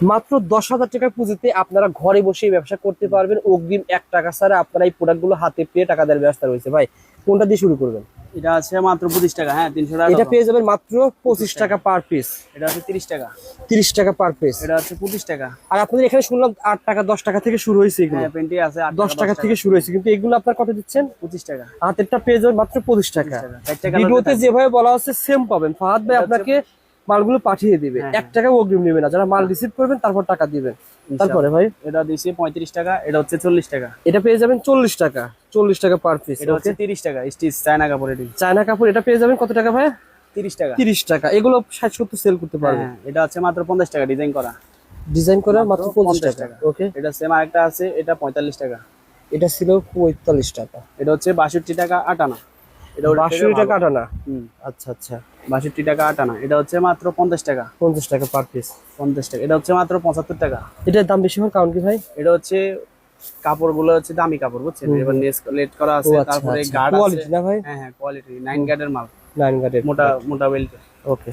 মাত্র 10,000 টাকার পুঁজিতে আপনারা ঘরে বসে ব্যবসা করতে পারবেন। অগ্রিম 1 টাকা ছাড়া আপনারা এই প্রোডাক্টগুলো হাতে পেয়ে টাকা দেওয়ার ব্যবস্থা রয়েছে। ভাই কোনটা দিয়ে শুরু করবেন? এটা আছে মাত্র 25 টাকা। হ্যাঁ 300 টাকা। এটা পেয়ে যাবেন মাত্র 25 টাকা পার পিস। এটা আছে 30 টাকা। 30 টাকা পার পিস। এটা আছে 25 টাকা। আর আপনাদের এখানে শুনলাম 8 টাকা 10 টাকা থেকে শুরু হয়েছে এগুলো। হ্যাঁ পেন্টি আছে 8 10 টাকা থেকে শুরু হয়েছে, কিন্তু এগুলো আপনার কত দিচ্ছেন? 25 টাকা। হাতেরটা পেয়ে যাবেন মাত্র 25 টাকা। 4 টাকা ভিডিওতে যেভাবে বলা হচ্ছে সেম পাবেন। ফাহাদ ভাই আপনাকে মালগুলো পাঠিয়ে দিবে, 1 টাকা অগ্রিম নেবে না। যারা মাল রিসিভ করবেন তারপর টাকা দিবেন। তারপরে ভাই এটা দিছি 35 টাকা। এটা হচ্ছে 40 টাকা। এটা পেয়ে যাবেন 40 টাকা। 40 টাকা পার পিস। এটা হচ্ছে 30 টাকা। স্টিচ চায়না কাপড়। এটি চায়না কাপড়। এটা পেয়ে যাবেন কত টাকা ভাই? 30 টাকা। 30 টাকা। এগুলো 60-70 সেল করতে পারবেন। হ্যাঁ এটা আছে মাত্র 50 টাকা ডিজাইন করা। ডিজাইন করা মাত্র 50 টাকা। ওকে। এটা সেম আরেকটা আছে, এটা 45 টাকা। এটা ছিল 45 টাকা। এটা হচ্ছে 62 টাকা আটানা। এটা 62 টাকা আটানা। আচ্ছা আচ্ছা। 62 টাকা আটানা। এটা হচ্ছে মাত্র 50 টাকা। 50 টাকা পার পিস। 50 টাকা। এটা হচ্ছে মাত্র 75 টাকা। এটার দাম বেশি হওয়ার কারণ কি ভাই? এটা হচ্ছে কাপড়গুলো হচ্ছে দামি কাপড়, বুঝছেন? এবার লেট করা আছে, তারপরে গার্ড আছে। কোয়ালিটি না ভাই? হ্যাঁ হ্যাঁ কোয়ালিটি 9 গার্ডের মাল। 9 গাটের মোটা মোটা বেল্ট। ওকে।